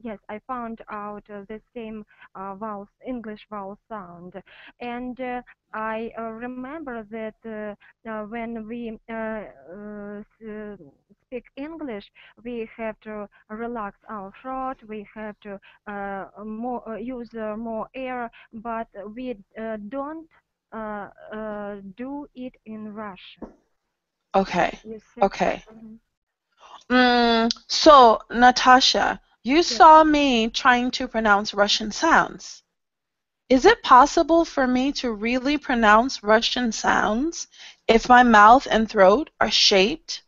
yes, I found out the same vowel, English vowel sound, and I remember that when we speak English, we have to relax our throat. We have to use more air, but we don't do it in Russian. Okay. You see? Okay. Mhm. So, Natasha, you Yes. saw me trying to pronounce Russian sounds. Is it possible for me to really pronounce Russian sounds if my mouth and throat are shaped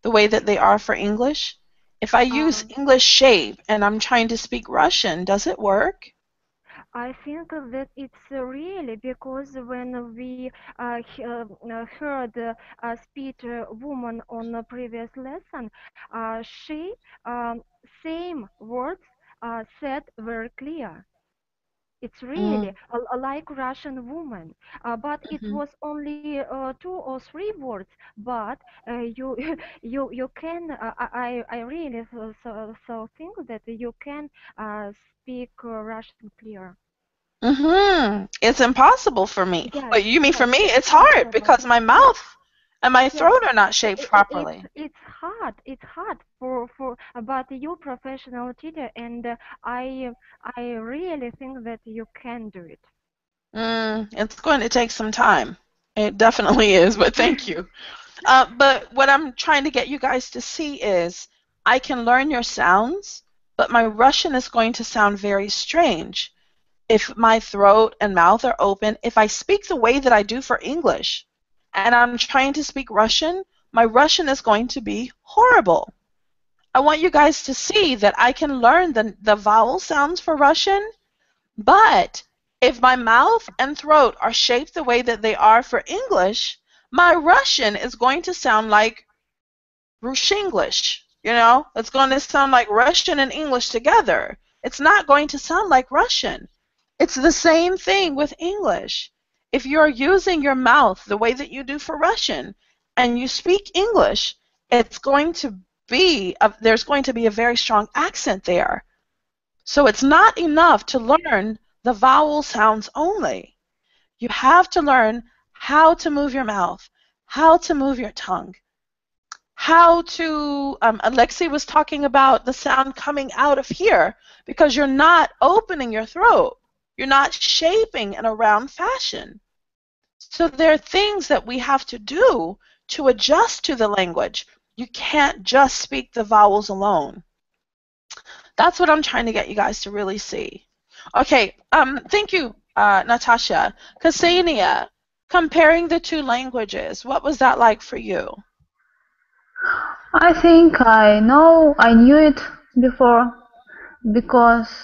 the way that they are for English? If I use English shape and I'm trying to speak Russian, does it work? I think that it's really because when we heard speech woman on the previous lesson, she same words said very clear. It's really like Russian woman, but it was only 2 or 3 words. But you you can I really so think that you can speak Russian clear. It's impossible for me. Yes, But you mean for yes, me, it's it's hard possible. because my Yes, mouth and my yes. throat are not shaped properly. It's hard. It's hard for but you professional teacher, and I really think that you can do it. It's going to take some time. It definitely is, but thank you. But what I'm trying to get you guys to see is I can learn your sounds, but my Russian is going to sound very strange. If my throat and mouth are open, if I speak the way that I do for English, and I'm trying to speak Russian, my Russian is going to be horrible. I want you guys to see that I can learn the vowel sounds for Russian, but if my mouth and throat are shaped the way that they are for English, my Russian is going to sound like Rushinglish. You know, it's going to sound like Russian and English together. It's not going to sound like Russian. It's the same thing with English. If you're using your mouth the way that you do for Russian and you speak English, it's going to be there's going to be a very strong accent there. So it's not enough to learn the vowel sounds only. You have to learn how to move your mouth, how to move your tongue, how to, Alexei was talking about the sound coming out of here because you're not opening your throat. You're not shaping in a round fashion. So there are things that we have to do to adjust to the language. You can't just speak the vowels alone. That's what I'm trying to get you guys to really see. Okay, thank you, Natasha. Ksenia, comparing the two languages, what was that like for you? I think I knew it before,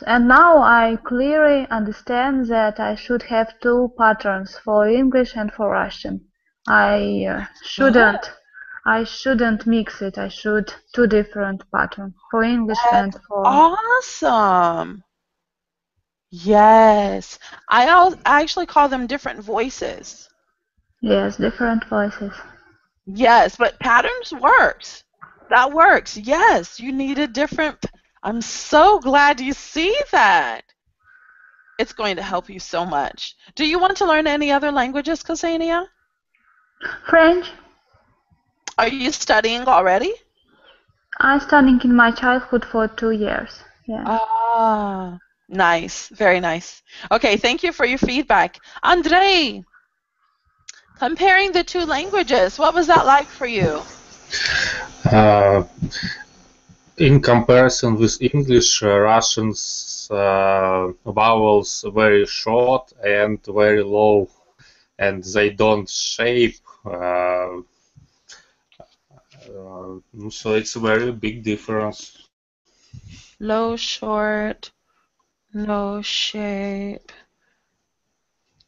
and now I clearly understand that I should have 2 patterns for English and for Russian. I shouldn't mix it. I should 2 different patterns for English and for Awesome. Yes. I actually call them different voices. yes, different voices. Yes, but patterns works. That works. Yes, you need a different. I'm so glad you see that. It's going to help you so much. Do you want to learn any other languages, Ksenia? French. Are you studying already? I'm studying in my childhood for 2 years. Yeah. Ah, nice. Very nice. Okay, thank you for your feedback. Andrei, comparing the two languages, what was that like for you? In comparison with English, Russians vowels very short and very low, and they don't shape. So it's a very big difference. Low, short, no shape.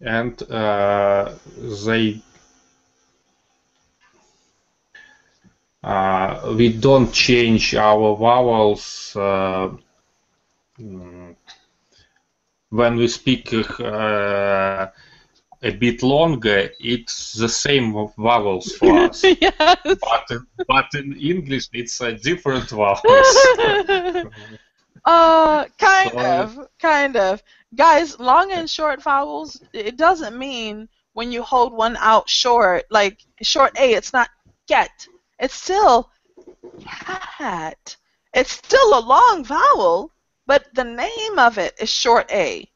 And we don't change our vowels when we speak a bit longer, it's the same vowels for us. Yes. But in English, it's different vowels. Kind of. Guys, long and short vowels, it doesn't mean when you hold one out short, like short A, it's not get. It's still cat. It's still a long vowel, but the name of it is short A.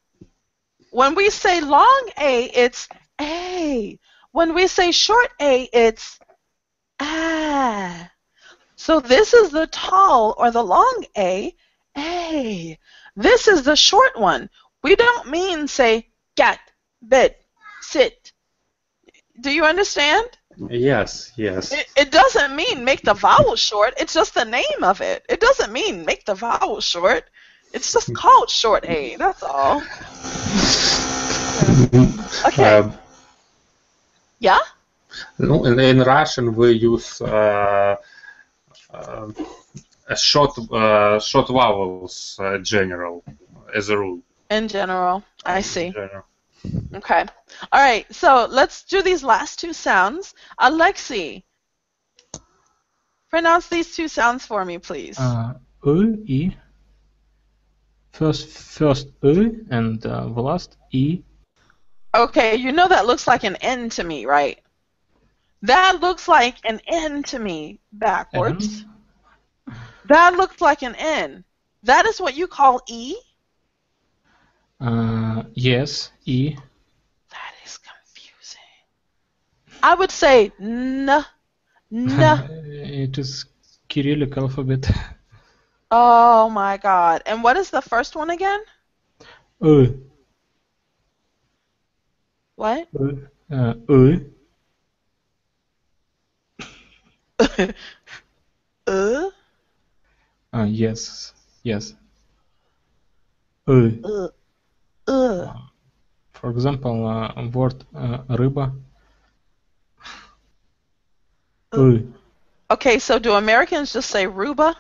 When we say long A, it's A. When we say short A, it's ah. So this is the tall or the long A, A. This is the short one. We don't mean say get, bit, sit. Do you understand? Yes, yes. It doesn't mean make the vowel short. It's just the name of it. It doesn't mean make the vowel short. It's just called short A. That's all. Okay. Yeah? In Russian, we use short vowels, general, as a rule. In general, I see. In general. Okay. All right. So let's do these last two sounds. Alexei, pronounce these two sounds for me, please. I. First I and the last I. Okay. You know that looks like an N to me, right? That looks like an N to me backwards. N? That looks like an N. That is what you call E? Yes, I. That is confusing. I would say N. It is Cyrillic alphabet. Oh my God. And what is the first one again? What? Yes. For example, word рыба. Okay, so do Americans just say Ruba?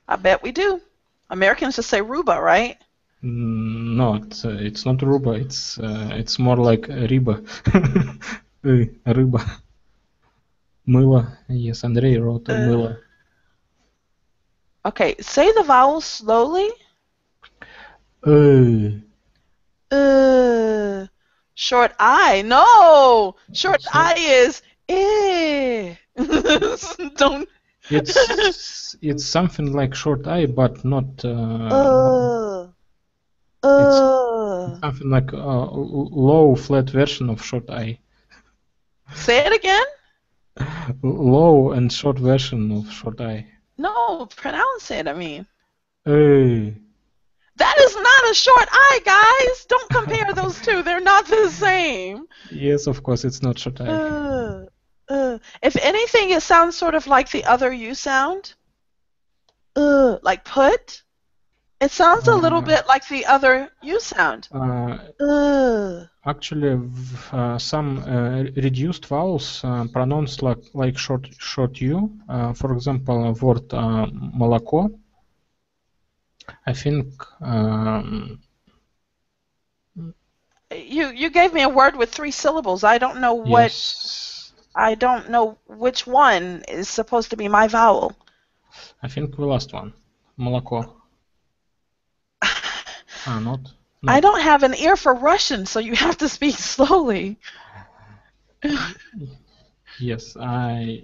I bet we do. Americans just say Ruba, right? No, it's not ruba. It's more like riba. Рыба. Мыло. Yes, Andrei wrote мыло. Okay, say the vowels slowly. Short I. No! Short I is Don't. It's something like short I, but not. It's something like a low flat version of short I. Say it again. Low and short version of short I. No, pronounce it. I mean. That is not a short I, guys. Don't compare those two. They're not the same. Yes, of course, it's not short I. If anything, it sounds sort of like the other U sound. Like put. It sounds a little bit like the other U sound. Actually, some reduced vowels pronounced like short U. For example, word молоко. I think. You gave me a word with 3 syllables. I don't know what. Yes. I don't know which one is supposed to be my vowel. I think the last one. Молоко. Not. I don't have an ear for Russian, so you have to speak slowly. Yes, I.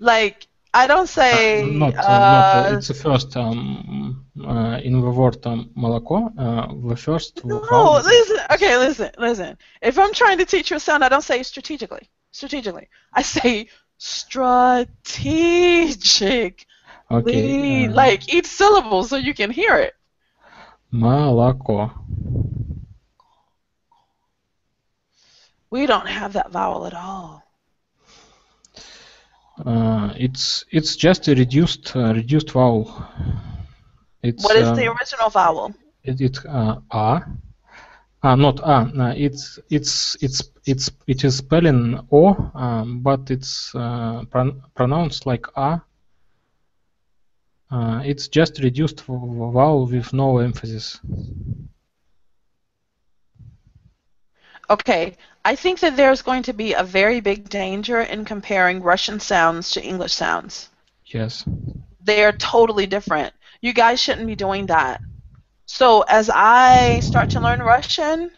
Like, I don't say. Not. It's the first in the word молоко. The first. No, listen. Okay, listen. If I'm trying to teach you a sound, I don't say strategically. I say strategic. Okay. Like each syllable so you can hear it. Молоко. We don't have that vowel at all. It's just a reduced vowel. What is the original vowel? A. Not A. It is spelling O, but it's pronounced like A. It's just reduced vowel with no emphasis. Okay, I think that there's going to be a very big danger in comparing Russian sounds to English sounds. Yes. They are totally different. You guys shouldn't be doing that. So as I start to learn Russian,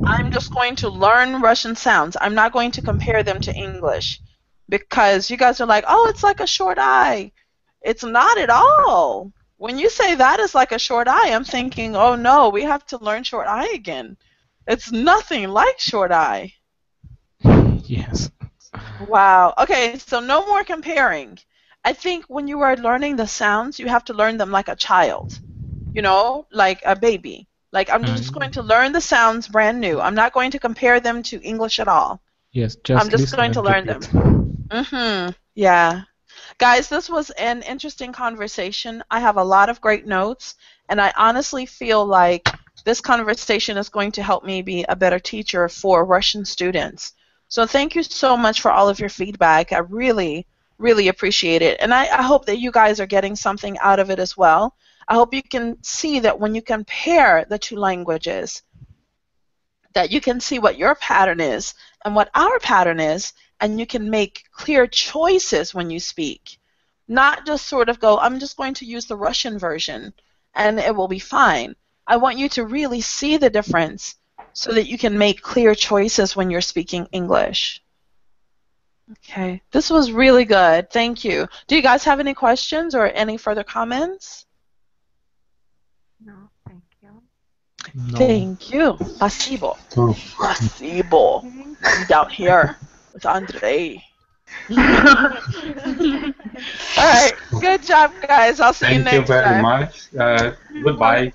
I'm just going to learn Russian sounds. I'm not going to compare them to English because you guys are like, oh, it's like a short I. It's not at all. When you say that is like a short I, I'm thinking, oh no, we have to learn short I again. It's nothing like short I. Yes. Wow. Okay, so no more comparing. I think when you are learning the sounds, you have to learn them like a child, you know, like a baby. Like I'm just going to learn the sounds brand new. I'm not going to compare them to English at all. Yes, just I'm just listen going to and learn them. repeat. Yeah. Guys, this was an interesting conversation. I have a lot of great notes, and I honestly feel like this conversation is going to help me be a better teacher for Russian students. So thank you so much for all of your feedback. I really, really appreciate it. And I hope that you guys are getting something out of it as well. I hope you can see that when you compare the two languages, that you can see what your pattern is and what our pattern is, and you can make clear choices when you speak. Not just sort of go, I'm just going to use the Russian version and it will be fine. I want you to really see the difference so that you can make clear choices when you're speaking English. Okay, this was really good. Thank you. Do you guys have any questions or any further comments? No, thank you. No. Thank you. Спасибо. Спасибо. Down here with Andre. All right. Good job, guys. I'll see you Thank you next very time. much. Goodbye.